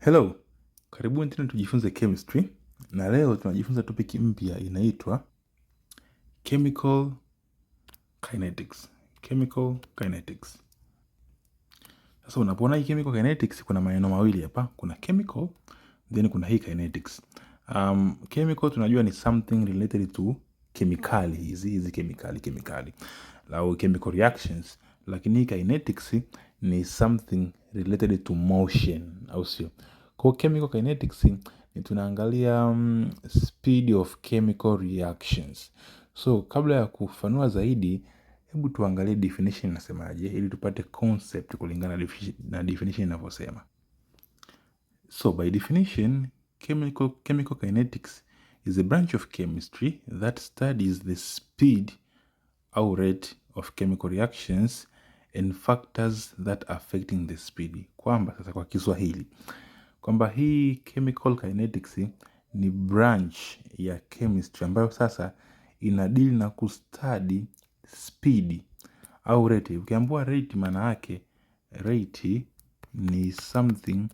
Hello, karibuni tena tujifunze chemistry, na leo tunajifunza topic mpya inaitwa chemical kinetics. Chemical kinetics. Sasa unapoona hii chemical kinetics kuna maneno mawili hapa, kuna chemical then kuna hii kinetics. Chemical tunajua ni something related to kemikali, hizi kemikali au chemical reactions, lakini hii kinetics ni something related to motion, au sio? Kwa chemical kinetics ni tunaangalia speed of chemical reactions. So kabla ya kufanua zaidi, hebu tuangalie definition inasemaje ili tupate concept kulingana na definition inavyosema. So by definition, chemical kinetics is a branch of chemistry that studies the speed or rate of chemical reactions and factors that affecting the speed. Kwamba sasa kwa Kiswahili kwamba hii chemical kinetics ni branch ya chemistry ambayo sasa inadili na kustadi speed au rate. Ukiambiwa rate, maana yake rate ni something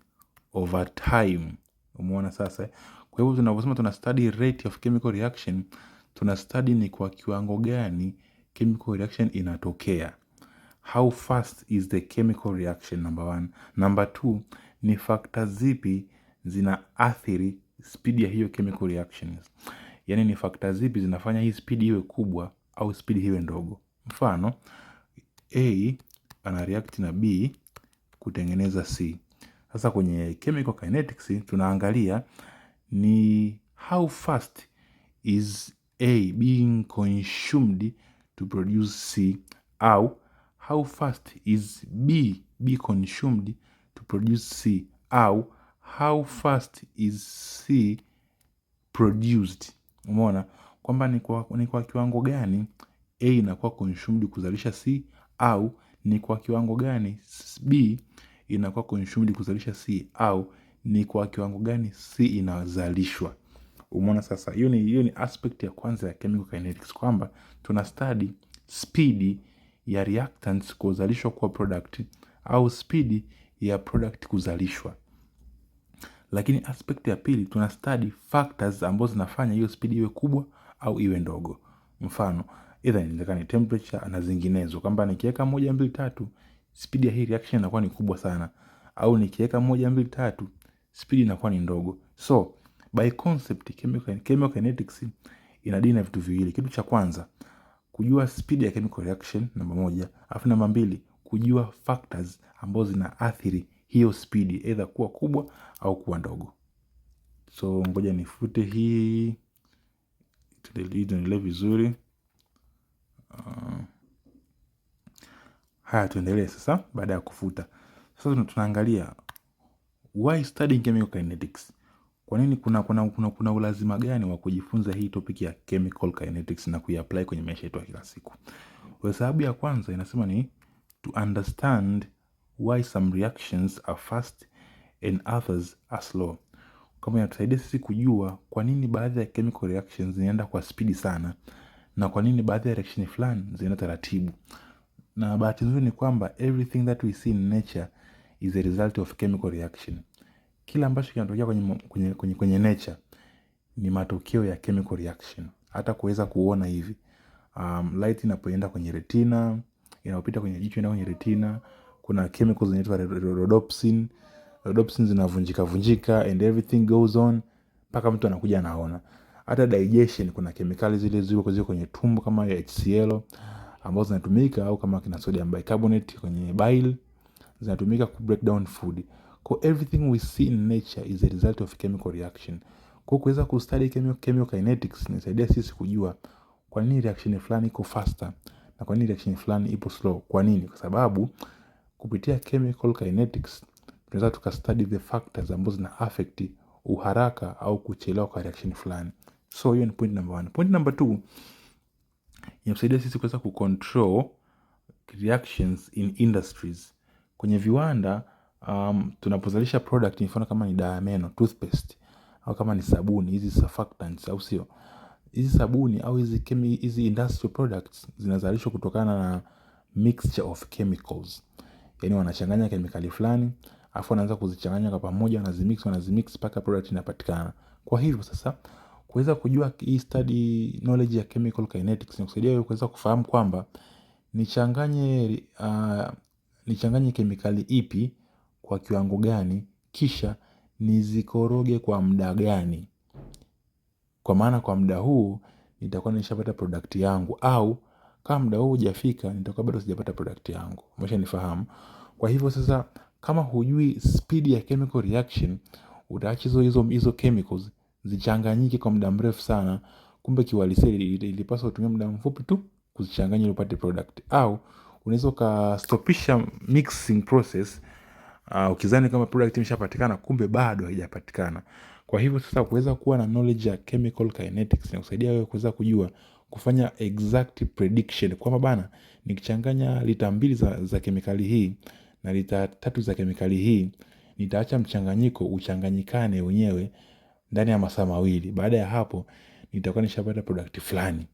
over time. Umeona sasa? Kwa hivyo tunaposema tuna study rate of chemical reaction, tuna study ni kwa kiwango gani chemical reaction inatokea. How fast is the chemical reaction, number one. Number two, ni factor zipi zina athiri speed ya hiyo chemical reactions. Yani ni factor zipi zinafanya hii speed iwe kubwa au speed iwe ndogo. Mfano, A ana react na B kutengeneza C. Sasa kwenye chemical kinetics tunaangalia ni how fast is A being consumed to produce C, au how fast is B consumed to produce C, au how fast is C produced. Umeona kwamba ni kwa kiwango gani A inakuwa consumed kuzalisha C, au ni kwa kiwango gani B inakuwa consumed kuzalisha C, au ni kwa kiwango gani C inazalishwa. Umeona sasa, hiyo ni aspect ya kwanza ya chemical kinetics, kwamba tuna study speed ya reactants kuzalishwa kwa product au speed ya product kuzalishwa. Lakini aspect ya pili tuna study factors ambazo zinafanya hiyo speed iwe kubwa au iwe ndogo. Mfano, either inawezekana ni temperature na zinginezo, kwamba nikiweka 1 2 3 speed ya hii reaction inakuwa ni kubwa sana, au nikiweka 1 2 3 speed inakuwa ni ndogo. So by concept chemical kinetics inadili na vitu viwili. Kitu cha kwanza kujua speed ya chemical reaction, namba moja, alafu namba mbili kujua factors ambazo zinaathiri hiyo speed either kuwa kubwa au kuwa ndogo. So ngoja nifute hii tuendelee vizuri. Haya, tuendelee sasa. Baada ya kufuta, sasa tunaangalia why studying chemical kinetics. Kwa nini kuna ulazima gani wa kujifunza hii topic ya chemical kinetics na kuiapply kwenye maisha yetu ya kila siku? Kwa sababu ya kwanza inasema ni to understand why some reactions are fast and others are slow. Kama inatusaidia sisi kujua kwa nini baadhi ya chemical reactions zinaenda kwa speed sana na kwa nini baadhi ya reaction fulani zinaenda taratibu. Na bahati nzuri ni kwamba everything that we see in nature is a result of chemical reaction. Kila ambacho kinatokea kwenye nature ni matokeo ya chemical reaction. Hata kuweza kuona hivi, light inapoenda kwenye retina, inapopita kwenye jicho inaenda kwenye retina, kuna chemicals zinaitwa rhodopsin. Rhodopsin zinavunjika and everything goes on mpaka mtu anakuja anaona. Hata digestion, kuna kemikali zile ziko kwenye tumbo kama ya HCl ambazo zinatumika, au kama kina sodium bicarbonate kwenye bile zinatumika ku break down food. Kwa everything we see in nature is a result of chemical reaction. Kwa kuweza kustudy chemical kinetics inasaidia sisi kujua kwa nini reaction fulani iko faster na kwa nini reaction fulani ipo slow. Kwa nini? Kwa sababu kupitia chemical kinetics tunaweza tukastudy the factors ambazo zina affect uharaka au kuchelewa kwa reaction fulani. So hiyo ni point number 1. Point number 2, inasaidia sisi kuweza kucontrol reactions in industries. Kwenye viwanda, tunapozalisha product, mfano kama ni dawa ya meno, toothpaste, au kama ni sabuni, hizi surfactants, au sio? Hizi sabuni au hizi industrial products zinazalishwa kutokana na mixture of chemicals. Yaani wanachanganya kemikali fulani, afu wanaanza kuzichanganya kwa pamoja, wanazimix mpaka product inapatikana. Kwa hivyo sasa kuweza kujua hii study knowledge ya chemical kinetics ni kusaidia wewe kuweza kufahamu kwamba nichanganye kemikali ipi kwa kiwango gani, kisha nizikoroge kwa muda gani. Kwa maana kwa muda huu nitakuwa nishapata product yangu, au kama muda huu hujafika nitakuwa bado sijapata product yangu. Umeshanifahamu? Kwa hivyo sasa kama hujui speed ya chemical reaction, utaacha hizo chemicals zichanganyike kwa muda mrefu sana, kumbe kiuhalisia ilipaswa utumie muda mfupi tu kuzichanganya ili upate product. Au unaweza ukastopisha mixing process ukizani kama product imeshapatikana, kumbe bado haijapatikana. Kwa hivyo sasa kuweza kuwa na knowledge ya chemical kinetics na kusaidia wewe kuweza kujua kufanya exact prediction kwamba bana, nikichanganya lita 2 za kemikali hii na lita 3 za kemikali hii, nitaacha mchanganyiko uchanganyikane wenyewe ndani ya masaa 2. Baada ya hapo nitakuwa nishapata product fulani.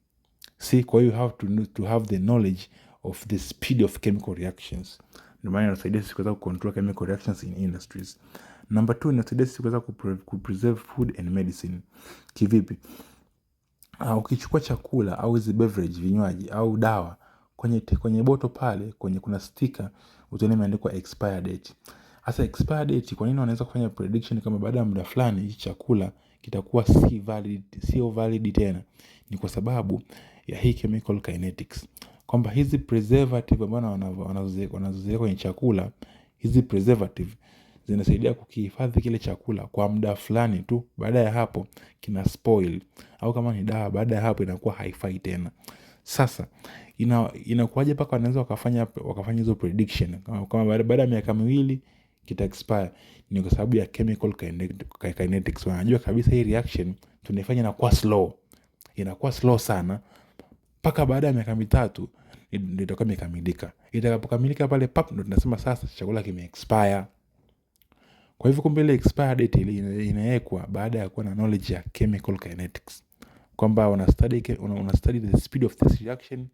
See, kwa hiyo you have to have the knowledge of the speed of chemical reactions. Ndio maana inasaidia sisi kuweza kucontrol chemical reactions in industries. Number 2, inasaidia sisi kuweza kupreserve food and medicine. Kivipi? Ukichukua chakula au hizi beverage, vinywaji au dawa, kwenye bottle pale kwenye kuna sticker utaona imeandikwa expire date. Hasa expire date, kwa nini wanaweza kufanya prediction kama baada ya muda fulani hii chakula kitakuwa sio valid tena? Ni kwa sababu ya hii chemical kinetics, kwamba hizi preservative ambazo wanazoziweka kwenye chakula, hizi preservative zinasaidia kukihifadhi kile chakula kwa muda fulani tu. Baada ya hapo kina spoil, au kama ni dawa, baada ya hapo inakuwa haifai tena. Sasa inakuwaje mpaka wanaweza wakafanya hizo prediction kama baada ya miaka 2 kita expire? Ni kwa sababu ya chemical kinetics. Wanajua kabisa hii reaction tunaifanya inakuwa slow sana, mpaka baada ya miaka 3 ndio itakuwa imekamilika. Itakapokamilika pale pap, ndio tunasema sasa chakula kime expire. Kwa hivyo kumbe ile expire date inawekwa baada ya kuwa na knowledge ya chemical kinetics, kwamba una study the speed of this reaction.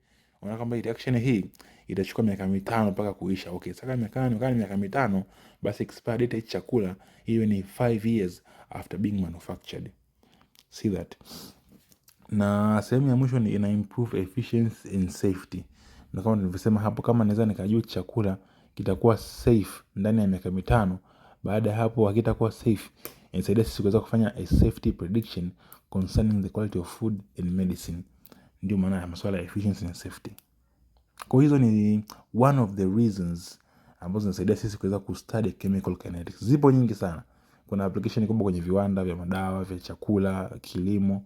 Unaona kwamba reaction hii itachukua miaka 5 mpaka kuisha. Okay, sasa miaka 5, basi expire date ya chakula hiyo ni 5 years after being manufactured. See that? Na sehemu ya mwisho ni ina improve efficiency and safety. Na kama nilivyosema hapo, kama naweza nikajua chakula kitakuwa safe ndani ya miaka 5, baada ya hapo hakitakuwa safe, inasaidia sisi kuweza kufanya a safety prediction concerning the quality of food and medicine. Ndio maana ya masuala ya efficiency and safety. Kwa hizo ni one of the reasons ambazo zinasaidia sisi kuweza kustudy chemical kinetics. Zipo nyingi sana. Kuna application kubwa kwenye viwanda vya madawa, vya chakula, kilimo,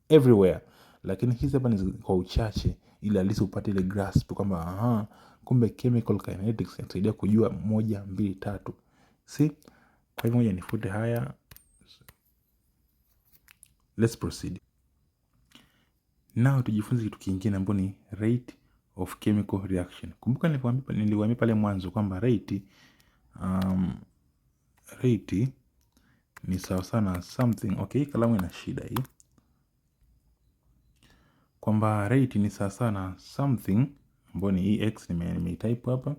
everywhere. Lakini hizi hapa ni kwa uchache, ili at least upate ile grasp kwamba kumbe chemical kinetics inasaidia kujua 1, 2, 3. See? Kwa hivyo moja nifute haya. Let's proceed. Now tujifunze kitu kingine ambacho ni rate of chemical reaction. Kumbuka niliwaambia pale mwanzo kwamba rate ni sawa sana something. Okay, kalamu ina shida hii. Kwamba rate ni sawa sana something ambayo ni ex, nimeitype hapa.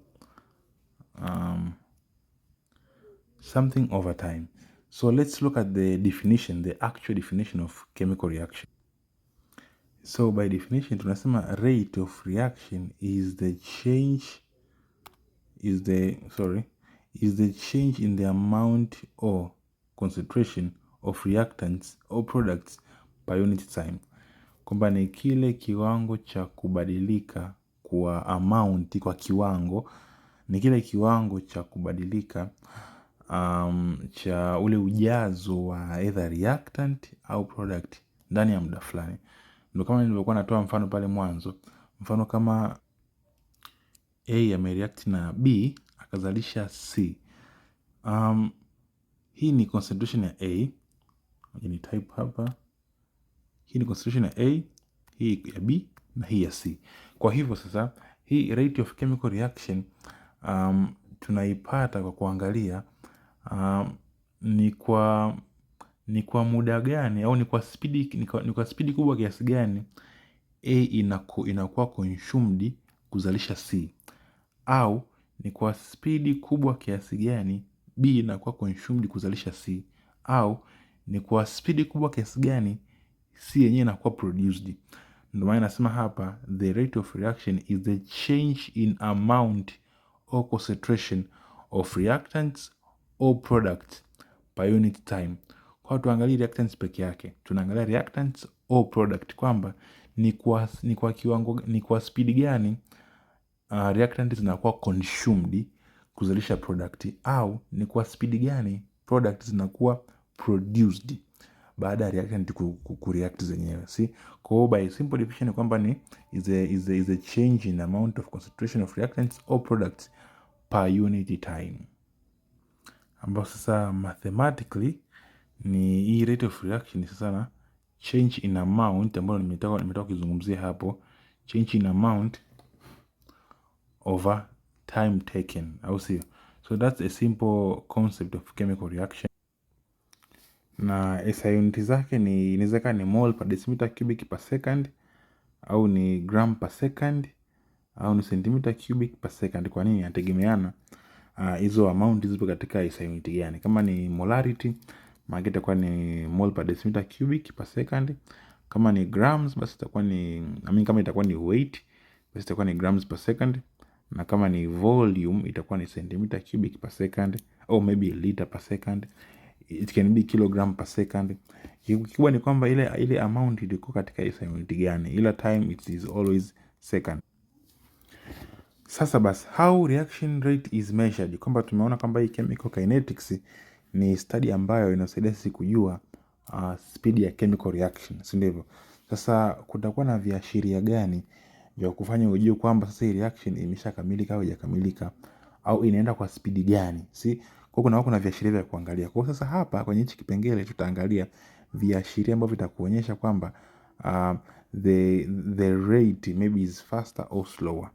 Something over time. So let's look at the definition, the actual definition of chemical reaction. So by definition tunasema rate of reaction is the change in the amount or concentration of reactants or products per unit time. Kwamba ni kile kiwango cha kubadilika kwa amount, kwa kiwango, ni kile kiwango cha kubadilika cha ule ujazo wa either reactant au product ndani ya muda fulani. Ndio kama nilivyokuwa natoa mfano pale mwanzo. Mfano kama A amereact na B akazalisha C. Hii ni concentration ya A. Ngoja ni type hapa. Hii ni concentration ya A, hii ya B na hii ya C. Kwa hivyo sasa hii rate of chemical reaction tunaipata kwa kuangalia ni kwa muda gani, au ni kwa speed kubwa kiasi gani A inakuwa consumed kuzalisha C, au ni kwa speed kubwa kiasi gani B inakuwa consumed kuzalisha C, au ni kwa spidi kubwa kiasi gani C yenyewe inakuwa produced. Ndio maana nasema hapa the rate of reaction is the change in amount or concentration of reactants or products per unit time. Kwa tuangalie reactants peke yake, tunaangalia reactants or product kwamba ni kwa kiwango, ni kwa speed gani reactants zinakuwa consumed kuzalisha product, au ni kwa speed gani products zinakuwa produced baada ya reactant kureact zenyewe. See, kwa by simple definition kwamba ni is a change in amount of concentration of reactants or products per unit time, ambao sasa mathematically ni hii rate of reaction sasa na change in amount ambayo nimetoka kuzungumzia hapo, change in amount over time taken, au sio? So that's a simple concept of chemical reaction, na SI unit zake ni inaweza kuwa ni mole per decimeter cubic per second, au ni gram per second, au ni centimeter cubic per second. Kwa nini? Inategemeana hizo amount zipo katika SI unit gani. Kama ni molarity, maana itakuwa ni mole per decimeter cubic per second. Kama ni grams, basi itakuwa ni kama itakuwa ni weight, basi itakuwa ni grams per second, na kama ni volume itakuwa ni centimeter cubic per second, au maybe liter per second. It can be kilogram per second. Kikubwa ni kwamba ile amount ilikuwa katika SI unit gani, ila time it is always second. Sasa basi, how reaction rate is measured, kwamba tumeona kwamba hii chemical kinetics ni study ambayo inasaidia sisi kujua speed ya chemical reaction, si ndivyo? Sasa kutakuwa na viashiria gani vya kufanya ujue kwamba sasa hii reaction imeshakamilika au haijakamilika, au inaenda kwa speed gani? Si kwa kuna viashiria vya kuangalia. Kwa sasa hapa kwenye hichi kipengele tutaangalia viashiria ambavyo vitakuonyesha kwamba the rate maybe is faster or slower.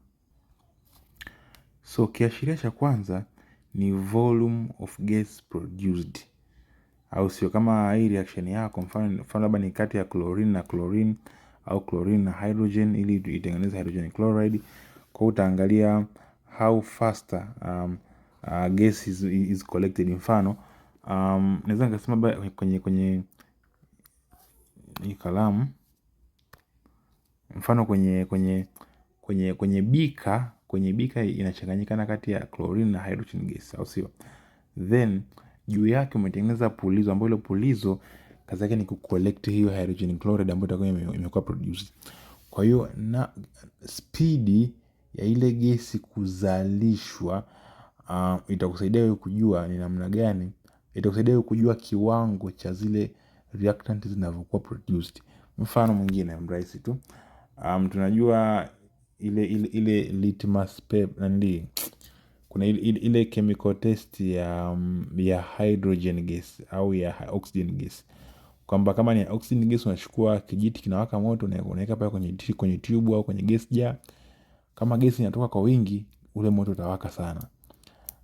So kiashiria cha kwanza ni volume of gas produced, au sio? Kama hii reaction yako mfano labda ni kati ya chlorine na chlorine, au chlorine na hydrogen ili itengeneze hydrogen chloride, kwa utaangalia how faster gas is collected. Mfano naweza nikasema kwenye kalamu, mfano kwenye bika inachanganyikana kati ya chlorine na hydrogen gas, au sio? Then juu yake umetengeneza pulizo, ambapo ile pulizo kazi yake ni kucollect hiyo hydrogen chloride ambayo itakuwa imekuwa produced. Kwa hiyo na speed ya ile gesi kuzalishwa itakusaidia wewe kujua ni namna gani, itakusaidia wewe kujua kiwango cha zile reactant zinavyokuwa produced. Mfano mwingine mrahisi tu, tunajua ile litmus paper ndio kuna ile chemical test ya hydrogen gas au ya oxygen gas, kwamba kama ni oxygen gas unachukua kijiti kinawaka moto unaweka pale kwenye tube au kwenye gas jar. Kama gesi inatoka kwa wingi, ule moto utawaka sana.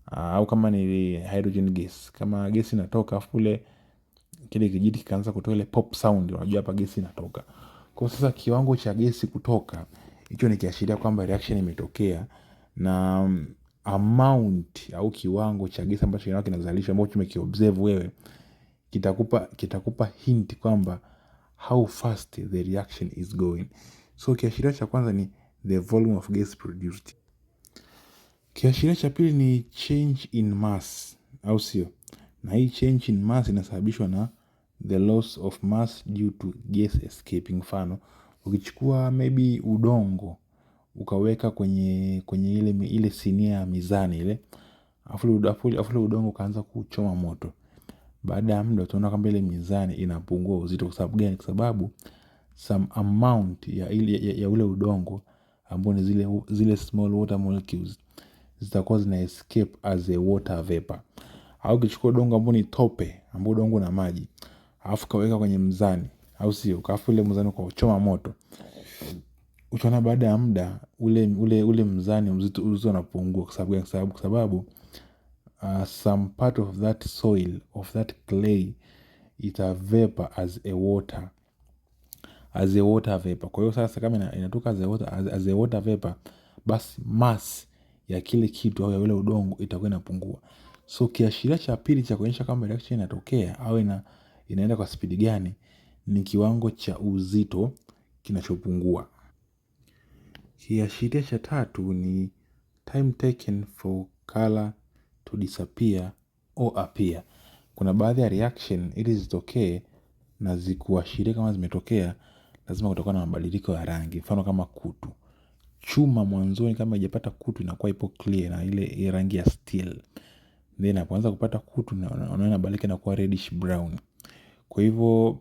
Au kama ni hydrogen gas, kama gesi inatoka afu kile kijiti kikaanza kutoa ile pop sound, unajua hapa gesi inatoka. Kwa sasa kiwango cha gesi kutoka, hicho ni kiashiria kwamba reaction imetokea, na amount au kiwango cha gesi ambacho kinazalishwa ambacho tumekiobserve wewe kitakupa hint kwamba how fast the reaction is going. So kiashiria cha kwanza ni the volume of gas produced. Kiashiria cha pili ni change in mass, au sio? Na hii change in mass inasababishwa na the loss of mass due to gas escaping. Mfano, ukichukua maybe udongo ukaweka kwenye ile sinia ya mizani ile, afu udongo kaanza kuchoma moto, baada ya muda utaona kwamba ile mizani inapungua uzito. Kwa sababu gani? Kwa sababu some amount ya ule udongo ambao ni zile small water molecules zitakuwa zina escape as a water vapor. Au ukichukua udongo ambao ni tope, ambao udongo na maji, alafu kaweka kwenye mzani, au sio, kafu ile mzani ukachoma moto, utaona baada ya muda ule mzani uzito unapungua. Kwa sababu some part of that soil, of that clay, ita vapor as a water vapor. Kwa hiyo sasa kama inatoka as a water vapor, basi mass ya kile kitu au ya ule udongo itakuwa inapungua. So kiashiria cha pili cha kuonyesha kama reaction inatokea au inaenda kwa spidi gani ni kiwango cha uzito kinachopungua. Kiashiria cha tatu ni time taken for color to disappear or appear. Kuna baadhi ya reaction ili zitokee na zikuashiria kama zimetokea, lazima kutakuwa na mabadiliko ya rangi. Mfano kama kutu. Chuma mwanzoni kama haijapata kutu inakuwa ipo clear na ile rangi ya steel. Then inapoanza kupata kutu unaona inabadilika inakuwa reddish brown. Kwa hivyo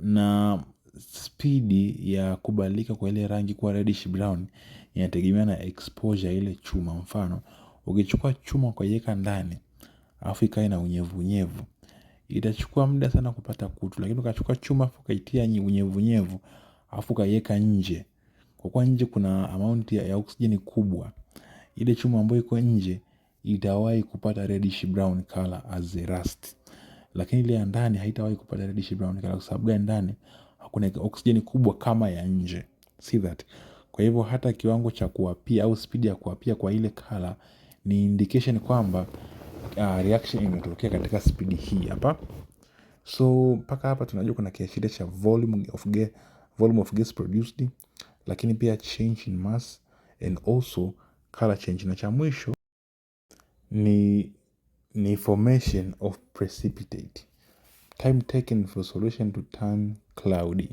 na speedi ya kubadilika kwa ile rangi kuwa reddish brown inategemea na exposure ile chuma. Mfano ukichukua chuma ukaiweka ndani alafu ikae na unyevu itachukua muda sana kupata kutu. Lakini ukachukua chuma ukaitia unyevu alafu ukaiweka nje, kwa kuwa nje kuna amount ya oxygen kubwa, ile chuma ambayo iko nje itawahi kupata reddish brown color as a rust. Lakini ile ya ndani haitawahi kupata reddish brown color kwa sababu ya ndani hakuna oxygen kubwa kama ya nje. See that? Kwa hivyo hata kiwango cha kuapia au speed ya kuapia kwa ile color ni indication kwamba reaction imetokea katika speed hii hapa. So mpaka hapa tunajua kuna kiashiria cha volume of gas produced, lakini pia change in mass and also color change, na cha mwisho ni formation of precipitate, time taken for solution to turn cloudy.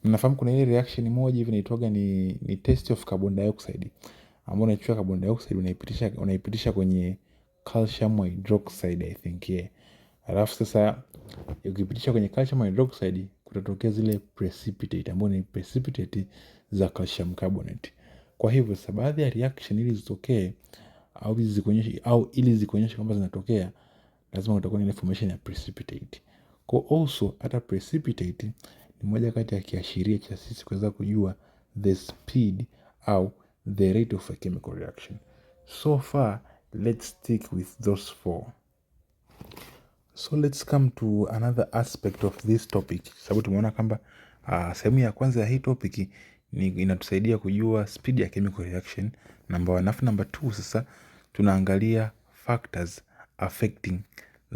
Mnafahamu kuna ile reaction moja hivi inaitwaga ni test of carbon dioxide, ambapo unachukua carbon dioxide unaipitisha kwenye calcium hydroxide I think, yeah. Alafu sasa ukipitisha kwenye calcium hydroxide kutatokea zile precipitate ambapo ni precipitate za calcium carbonate. Kwa hivyo sasa baadhi ya reaction ili zitokee ili zikuonyeshe kwamba zinatokea, lazima utakuwa na formation ya precipitate. Kwa also hata precipitate ni moja kati ya kiashiria cha sisi kuweza kujua the speed au the rate of a chemical reaction. So far let's stick with those four. So let's come to another aspect of this topic. Sababu tumeona kwamba sehemu ya kwanza ya hii topic ni inatusaidia kujua speed ya chemical reaction number 1. Alafu number 2 sasa tunaangalia factors affecting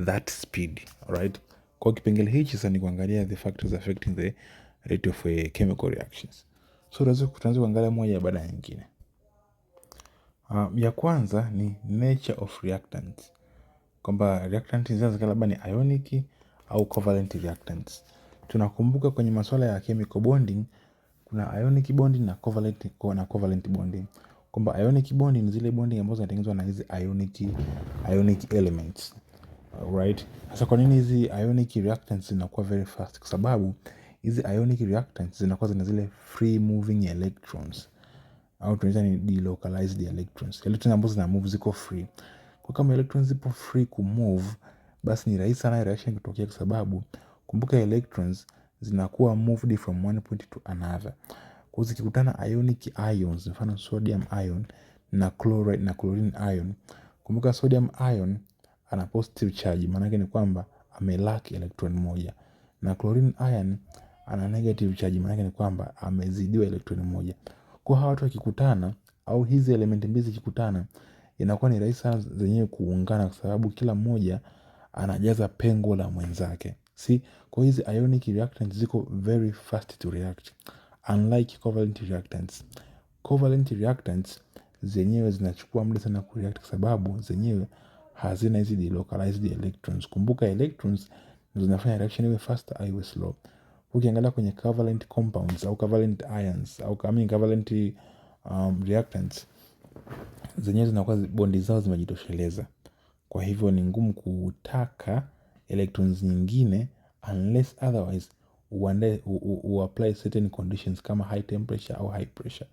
that speed. Alright? Kwa kipengele hichi sasa ni kuangalia the factors affecting the rate of chemical reactions. So tutaanza kuangalia moja baada ya nyingine. Ya kwanza ni nature of reactants. Kwamba reactant zinaweza labda ni ionic au covalent reactants. Tunakumbuka kwenye masuala ya chemical bonding kuna ionic bonding na covalent bonding. Kwamba ionic bonding ni zile bonding ambazo zinatengenezwa na hizi ionic elements. Alright? Sasa kwa nini hizi ionic reactants zinakuwa very fast? Kwa sababu hizi ionic reactants zinakuwa zina zile free moving electrons, au tunaita ni delocalized electrons. Electrons ambazo zina move ziko free. Kwa kama electrons zipo free kumove, basi ni rahisi sana reaction kutokea, kwa sababu kumbuka electrons zinakuwa moved from one point to another. Kwa zikikutana ionic ions, mfano sodium ion na chloride na chlorine ion, kumbuka sodium ion ana positive charge, maana yake ni kwamba amelack electron moja, na chlorine ion ana negative charge, maana yake ni kwamba amezidiwa electron moja. Kwa hawa watu wakikutana au hizi element mbili zikikutana, inakuwa ni rahisi sana zenyewe kuungana, kwa sababu kila mmoja anajaza pengo la mwenzake. See, kwa hizi ionic reactants ziko very fast to react, unlike covalent reactants. Covalent reactants zenyewe zinachukua muda sana ku react, kwa sababu zenyewe hazina hizi delocalized electrons. Kumbuka electrons zinafanya reaction iwe faster au iwe slow. Ukiangalia kwenye covalent compounds au covalent ions au covalent reactants, zenyewe zinakuwa bondi zao zimejitosheleza. Kwa hivyo ni ngumu kutaka electrons nyingine unless otherwise apply certain conditions kama high temperature au high pressure,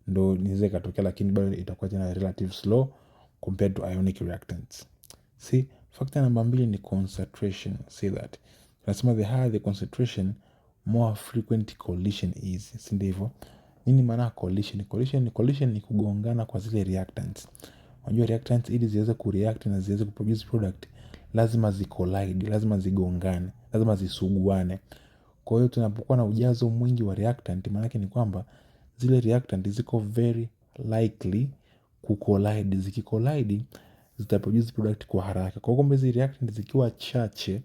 ndo niweze katokea, lakini bado itakuwa tena relative slow compared to ionic reactants. See, factor number 2 ni concentration. See that? Tunasema the higher the concentration, more frequent collision is. Si ndivyo? Nini maana collision? Collision ni kugongana kwa zile reactants. Unajua reactants ili ziweze kureact na ziweze kuproduce product, lazima zicollide, lazima zigongane, lazima zisuguane. Kwa hiyo tunapokuwa na ujazo mwingi wa reactant, maana yake ni kwamba zile reactant ziko very likely kucollide. Zikicollide zitaproduce product kwa haraka. Kwa hiyo hizi reactant zikiwa chache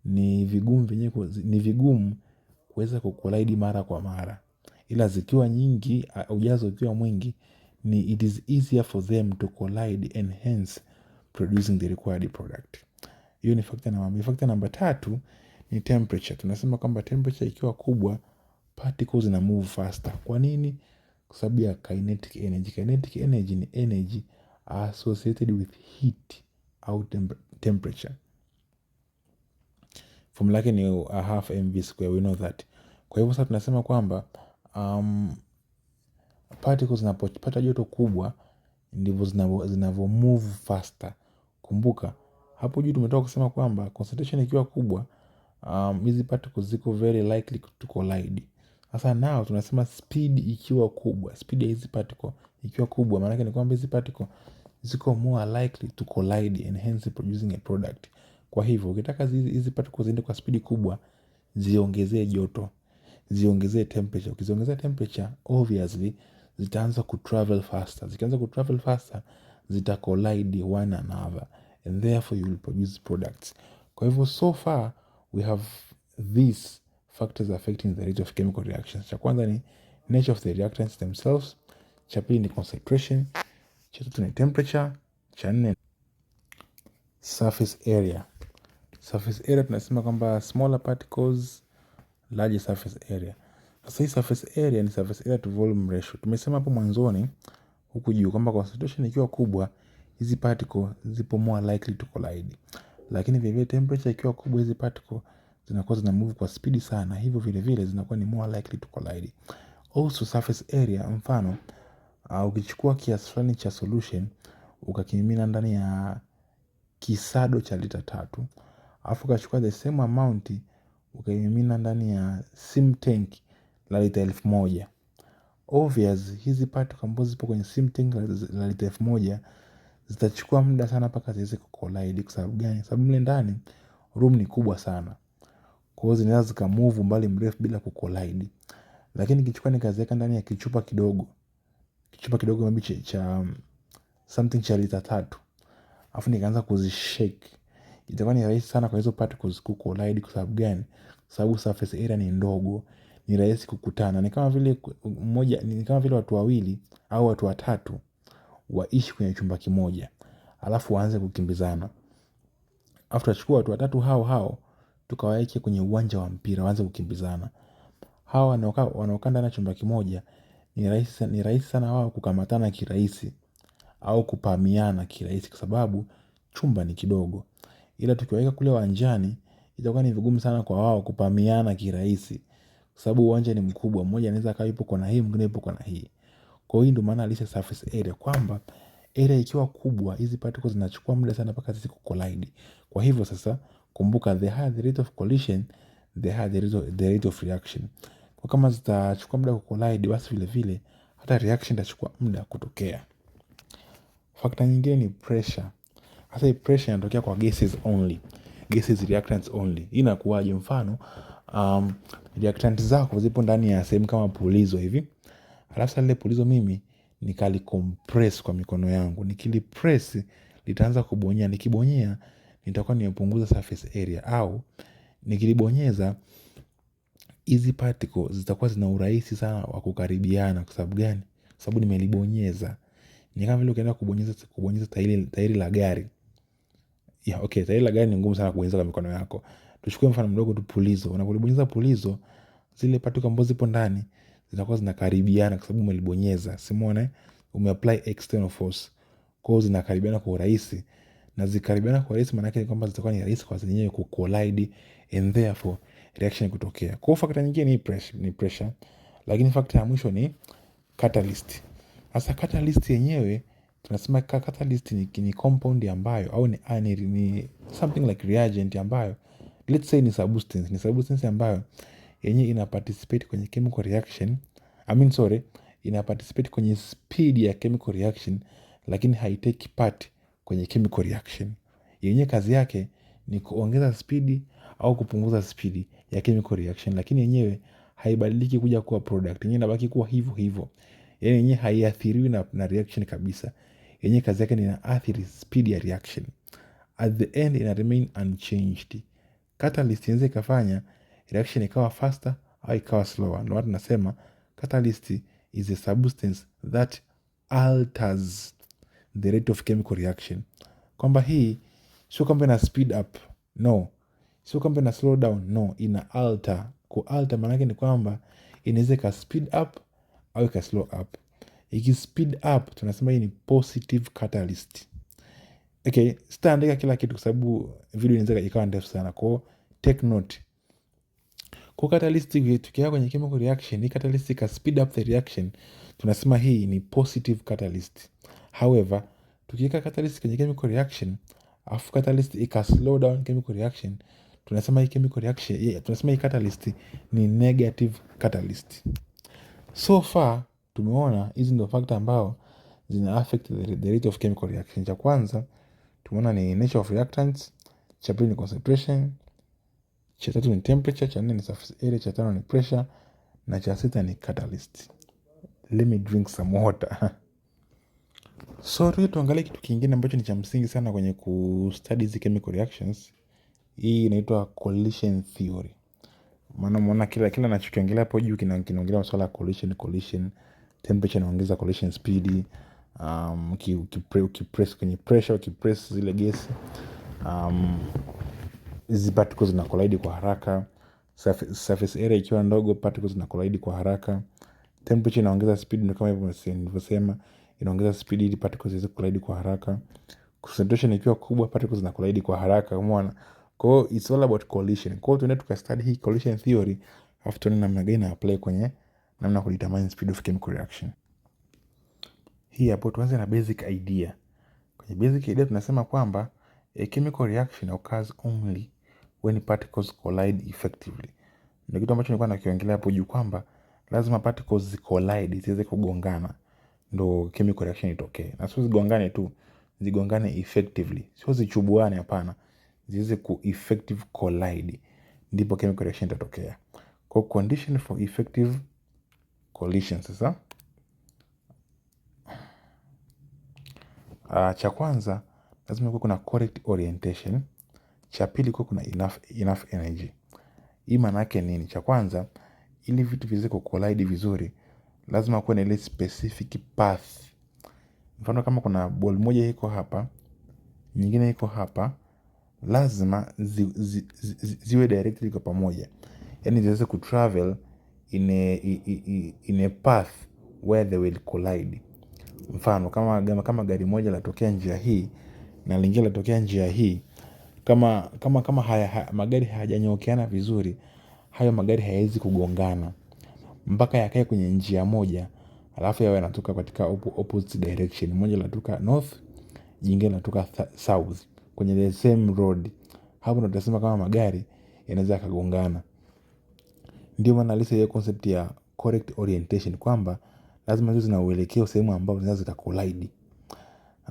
ni vigumu kuweza kucollide mara kwa mara, ila zikiwa nyingi, ujazo ukiwa mwingi, it is easier for them to collide and hence producing the required product. Hiyo ni factor namba 2. Factor namba 3 ni temperature. Tunasema kwamba temperature ikiwa kubwa, particles zina move faster. Kwa nini? Kwa sababu ya kinetic energy. Kinetic energy ni energy associated with heat au temperature. Formula yake ni a half mv square, we know that. Kwa hivyo sasa tunasema kwamba particles zinapopata joto kubwa ndivyo zinavyo move faster. Kumbuka hapo juu tumetoka kusema kwamba concentration ikiwa kubwa, hizi particles ziko very likely to collide. Sasa now tunasema speed ikiwa kubwa, speed ya hizi particles ikiwa kubwa, maana yake ni kwamba hizi particles ziko more likely to collide and hence producing a product. Kwa hivyo ukitaka hizi particles ziende kwa speed kubwa, ziongezee joto, ziongezee temperature. Ukiziongezea temperature, obviously zitaanza kutravel faster. Zikianza kutravel faster, zita collide one another and therefore you will produce products. Kwa hivyo so far we have these factors affecting the rate of chemical reactions. Cha kwanza ni nature of the reactants themselves, cha pili ni concentration, cha tatu ni temperature, cha nne surface area. Surface area tunasema kwamba smaller particles, larger surface area. Sasa hii surface area ni surface area to volume ratio. Tumesema hapo mwanzoni huku juu kwamba concentration ikiwa kubwa, hizi particles zipo more likely to collide. Lakini vile vile temperature ikiwa kubwa, hizi particles zinakuwa zina move kwa speed sana, hivyo vile vile zinakuwa ni more likely to collide. Also surface area, mfano ukichukua kiasi fulani cha solution ukakimimina ndani ya kisado cha lita 3, alafu ukachukua the same amount ukaimimina ndani ya sim tank la lita 1000. Obvious hizi particles ambazo zipo kwenye sim tank la lita 1000 zitachukua muda sana mpaka ziweze kucollide. Kwa sababu gani? Sababu mle ndani room ni kubwa sana, kwa hiyo zinaweza zikamove mbali mrefu bila kucollide. Lakini kichukua nikaziweka ndani ya kichupa kidogo maybe cha something cha lita 3, alafu nikaanza kuzishake, itakuwa ni rahisi sana kwa hizo particles kucollide. Kwa sababu gani? Kwa sababu surface area ni ndogo, ni rahisi kukutana. Ni kama vile watu wawili au watu watatu waishi kwenye chumba kimoja, alafu waanze kukimbizana. Alafu tutachukua watu watatu hao tukawaeke kwenye uwanja wa mpira waanze kukimbizana. Hawa wanaokaa ndani ya chumba kimoja, ni rahisi sana wao kukamatana kirahisi au kupamiana kirahisi kwa sababu chumba ni kidogo. Ila tukiwaweka kule uwanjani, itakuwa ni vigumu sana kwa wao kupamiana kirahisi kwa sababu uwanja ni mkubwa, mmoja anaweza akawa yupo kona hii, mwingine yupo kona hii. Kwa hiyo ndio maana alisha surface area, kwamba area ikiwa kubwa, hizi particles zinachukua muda sana mpaka ziweze kucollide. Kwa hivyo sasa kumbuka, the higher the rate of collision, the higher the rate of reaction. Kwa kama zitachukua muda kucollide, basi vile vile hata reaction itachukua muda kutokea. Factor nyingine ni pressure. Hasa hii pressure inatokea kwa gases only. Gases reactants only. Hii inakuwaje? Mfano, reactants zako zipo ndani ya sehemu kama pulizo hivi. Alafu sasa lile pulizo mimi nikali compress kwa mikono yangu. Nikilipress litaanza kubonyea. Nikibonyea nitakuwa nimepunguza surface area, au nikilibonyeza hizi particles zitakuwa zina urahisi sana wa kukaribiana. Kwa sababu gani? Kwa sababu nimelibonyeza. Ni kama vile ukienda kubonyeza tairi la gari. Okay, tairi la gari ni ngumu sana kubonyeza kwa mikono yako. Tuchukue mfano mdogo tu, pulizo. Unapolibonyeza pulizo, zile particles ambazo zipo ndani zinakuwa zinakaribiana kwa sababu umelibonyeza. Simuone umeapply external force. Kwa hiyo zinakaribiana kwa urahisi. Na zikaribiana kwa urahisi maana yake ni kwamba zitakuwa ni rahisi kwa zenyewe kucollide and therefore reaction kutokea. Kwa hiyo factor nyingine ni pressure. Lakini factor ya mwisho ni catalyst. Sasa catalyst yenyewe tunasema catalyst ni compound ambayo au ni something like reagent ambayo, let's say ni substance ambayo yenyewe ina participate kwenye chemical reaction. Ina participate kwenye speed ya chemical reaction, lakini haiteki part kwenye chemical reaction. Yenyewe kazi yake ni kuongeza speed au kupunguza speed ya chemical reaction, lakini yenyewe haibadiliki kuja kuwa product. Yenyewe inabaki kuwa hivyo hivyo. Yaani yenyewe haiathiriwi na reaction kabisa. yenye kazi yake ni inaathiri speed ya reaction. At the end ina remain unchanged. Catalyst inaweza ikafanya reaction ikawa faster au ikawa slower. Ndio watu nasema catalyst is a substance that alters the rate of chemical reaction. Kwamba hii sio kwamba ina speed up, no. Sio kwamba ina slow down, no. Ina alter. Alter maana yake ni kwamba inaweza ika speed up au ika slow up. Iki speed up tunasema hii ni positive catalyst. Okay, sitaandika kila kitu kwa sababu video inaweza ikawa ndefu sana. Kwa take note. Kwa catalyst tukiwa kwenye chemical reaction, hii catalyst ika speed up the reaction, tunasema hii ni positive catalyst. However, tukiweka catalyst kwenye chemical reaction, afu catalyst ika slow down chemical reaction, tunasema hii chemical reaction, tunasema hii catalyst ni negative catalyst. So far tumeona hizi ndio factor ambao zina affect the rate of chemical reaction. Cha kwanza tumeona ni nature of reactants, cha pili ni concentration, cha tatu ni temperature, cha nne ni surface area, cha tano ni pressure, na cha sita ni catalyst. Let me drink some water. So tuangalie kitu kingine ambacho ni cha msingi sana kwenye kustudy hizi chemical reactions. Hii inaitwa collision theory. Maana umeona kila ninachokiongelea hapo juu kinaongelea masuala ya collision, temperature inaongeza collision speed, ukipress kwenye pressure, ukipress zile gesi, hizi particles zina collide kwa haraka. Surface area ikiwa ndogo, particles zina collide kwa haraka. Temperature inaongeza speed, ndio kama hivyo nilivyosema, inaongeza speed ili particles ziweze collide kwa haraka. Concentration ikiwa kubwa, particles zina collide kwa haraka, umeona? Kwa hiyo it's all about collision. Kwa hiyo tunaenda tukastudy hii collision theory, afu tuone namna gani na apply kwenye namna kudetermine speed of chemical reaction. Hii hapo tuanze na basic idea. Kwenye basic idea tunasema kwamba a chemical reaction occurs only when particles collide effectively. Ndio kitu ambacho nilikuwa nakiongelea hapo juu kwamba lazima particles collide, ziweze kugongana ndo chemical reaction itokee. Na sio zigongane tu, zigongane effectively. Sio zichubuane, hapana. Ziweze ku effective collide, ndipo chemical reaction itatokea. Kwa condition for effective collision sasa, cha kwanza lazima kuwe kuna correct orientation. Cha pili kuwe kuna enough energy. Hii maana yake nini? Cha kwanza, ili vitu viweze kucollide vizuri, lazima kuwe na ile specific path. Mfano kama kuna ball moja iko hapa, nyingine iko hapa, lazima ziwe directly kwa pamoja. Yaani ziweze kutravel in a path where they will collide. Mfano kama gari moja latokea njia hii na lingine latokea njia hii, kama magari hayajanyokeana vizuri, hayo magari hayawezi kugongana mpaka yakae kwenye njia moja, alafu yawe yanatoka katika opposite direction. Moja latoka north, jingine latoka south kwenye the same road. Hapo ndo tunasema kama magari yanaweza yakagongana. Ndio maana alisa hiyo concept ya correct orientation, kwamba lazima ziwe zina uelekeo sehemu ambapo zinaweza zikacollide.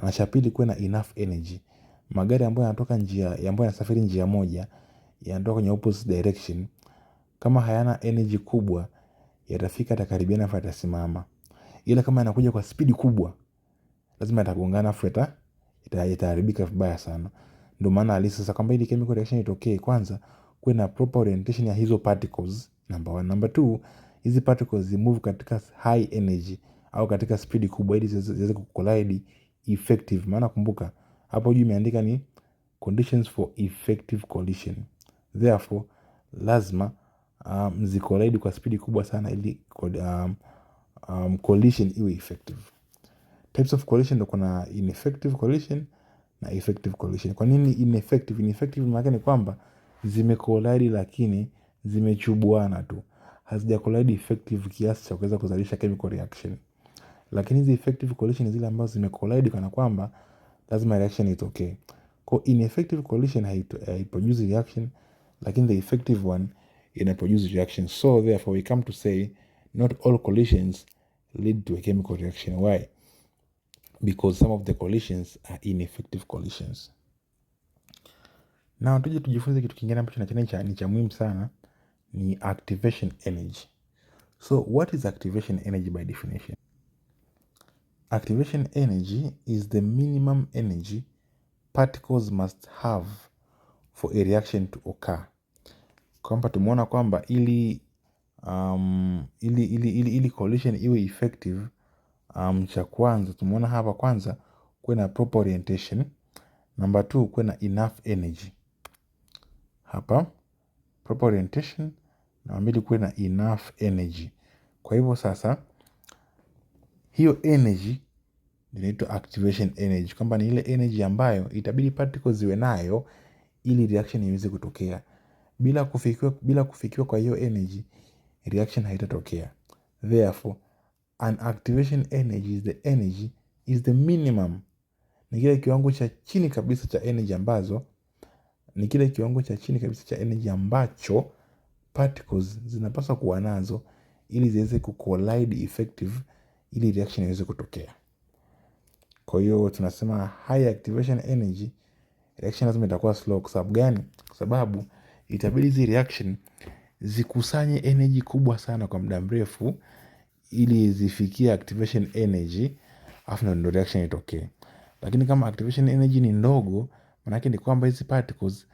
Na cha pili kuwe na enough energy. Magari ambayo yanatoka ambayo yanasafiri njia moja, yanatoka kwenye opposite direction, kama hayana energy kubwa, yatafika yatakaribiana afu yatasimama. Ila kama yanakuja kwa speed kubwa, lazima yatagongana afu yataharibika vibaya sana. Ndio maana alisa sasa kwamba ili chemical reaction itokee, kwanza kuwe na proper orientation ya hizo particles, number 1. Number 2, hizi particles zimove katika high energy au katika speed kubwa ili ziweze kucollide effective. Maana kumbuka hapo juu imeandika ni conditions for effective collision. Therefore lazima zicollide kwa speed kubwa sana ili collision iwe effective. Types of collision ndio kuna ineffective collision na effective collision. Kwa nini ineffective? Ineffective maana ni kwamba zimecollide lakini zimechubuana tu, hazija collide effective kiasi cha kuweza kuzalisha chemical reaction. Lakini hizi effective collision zile ambazo zimecollide kana kwamba lazima reaction itokee. Kwa ineffective collision haiproduce reaction, lakini the effective one ina produce reaction. So therefore we come to say not all collisions lead to a chemical reaction. Why? Because some of the collisions are ineffective collisions. Now tuje tujifunze kitu kingine ambacho ni cha muhimu sana, ni activation energy. So what is activation energy by definition? activation energy is the minimum energy particles must have for a reaction to occur. Kwamba tumeona kwamba ili collision iwe effective, cha kwanza tumeona hapa, kwanza kuwe na proper orientation, number 2 kuwe na enough energy. Hapa proper orientation, na mbili kuwe na enough energy. Kwa hivyo sasa hiyo energy inaitwa activation energy, kwamba ni ile energy ambayo itabidi particles ziwe nayo ili reaction iweze kutokea. Bila kufikiwa kwa hiyo energy, reaction haitatokea. Therefore, an activation energy is the minimum. Ni kile kiwango cha chini kabisa cha energy ambacho particles zinapaswa kuwa nazo ili ziweze kucollide effective, ili reaction iweze kutokea. Kwa hiyo tunasema high activation energy, reaction lazima itakuwa slow. Kwa sababu gani? Kwa sababu itabidi hizi reaction zikusanye energy kubwa sana kwa muda mrefu ili zifikie activation energy, afu ndio reaction itokee. Lakini kama activation energy ni ndogo, maana yake ni kwamba hizi particles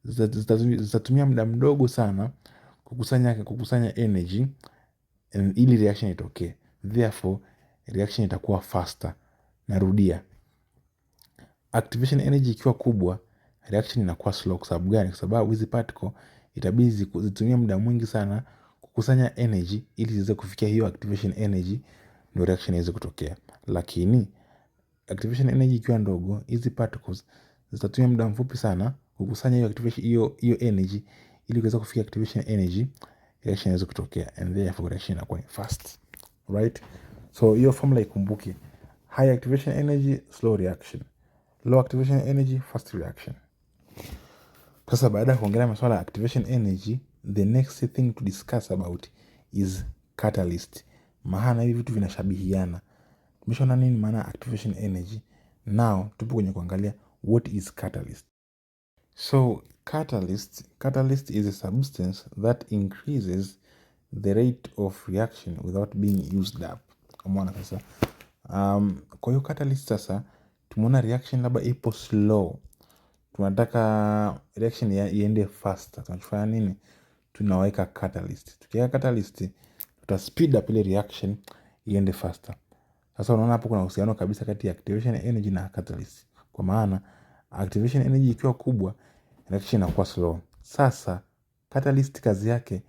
zitatumia muda mdogo sana kukusanya energy ili reaction itokee. Therefore, reaction itakuwa faster. Narudia, activation energy ikiwa kubwa, reaction inakuwa slow. Kwa sababu gani? Kwa sababu hizi particle itabidi zitumie muda mwingi sana kukusanya energy ili ziweze kufikia hiyo activation energy, ndio reaction iweze kutokea. Lakini activation energy ikiwa ndogo, hizi particles zitatumia muda mfupi sana kukusanya hiyo activation hiyo energy ili kuweza kufikia activation energy, reaction iweze kutokea, and therefore reaction inakuwa fast. Right? So hiyo formula ikumbuke. High activation energy, slow reaction. Low activation energy, fast reaction. Sasa baada ya kuongelea masuala ya activation energy, the next thing to discuss about is catalyst. Maana hivi vitu vinashabihiana. Tumeshaona nini maana activation energy. Now tupo kwenye kuangalia what is catalyst. So catalyst is a substance that increases the rate of reaction without being used up. Umeona sasa? Kwa hiyo catalyst sasa tumeona reaction labda ipo slow, tunataka reaction iende faster. Tunachofanya nini? Tunaweka catalyst. Tukiweka catalyst, tuta speed up ile reaction iende faster. Sasa unaona hapo kuna uhusiano kabisa kati ya activation energy na catalyst. Kwa maana activation energy ikiwa kubwa, reaction inakuwa slow. Sasa catalyst kazi yake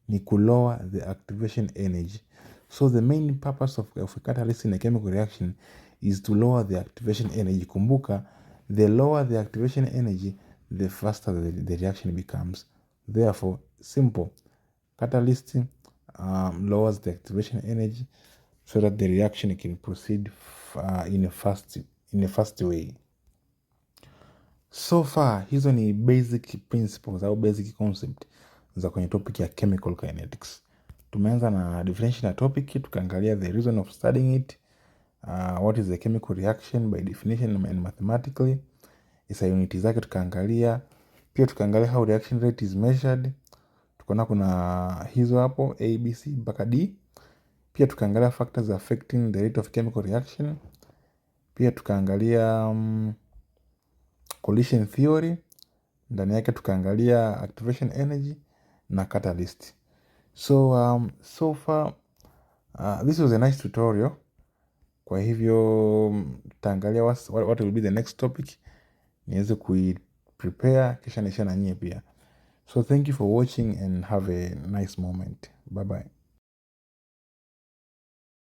ni kulower the activation energy. So the main purpose of a catalyst in a chemical reaction is to lower the activation energy. Kumbuka, the lower the activation energy, the faster the reaction becomes. Therefore, simple. Catalyst lowers the activation energy so that the reaction can proceed in a fast way. So far, hizo ni basic principles au basic concept za kwenye topic ya chemical kinetics. Tumeanza na differential topic, tukaangalia the reason of studying it, what is the chemical reaction by definition and mathematically, isa unit zake tukaangalia, pia tukaangalia how reaction rate is measured, tukaona kuna hizo hapo A, B, C mpaka D. Pia tukaangalia factors affecting the rate of chemical reaction. Pia tukaangalia collision theory, ndani yake tukaangalia activation energy na catalyst. So far this was a nice tutorial. Kwa hivyo tutaangalia what will be the next topic, niweze kuiprepare kisha nisha na nyie pia. So thank you for watching and have a nice moment. Bye bye.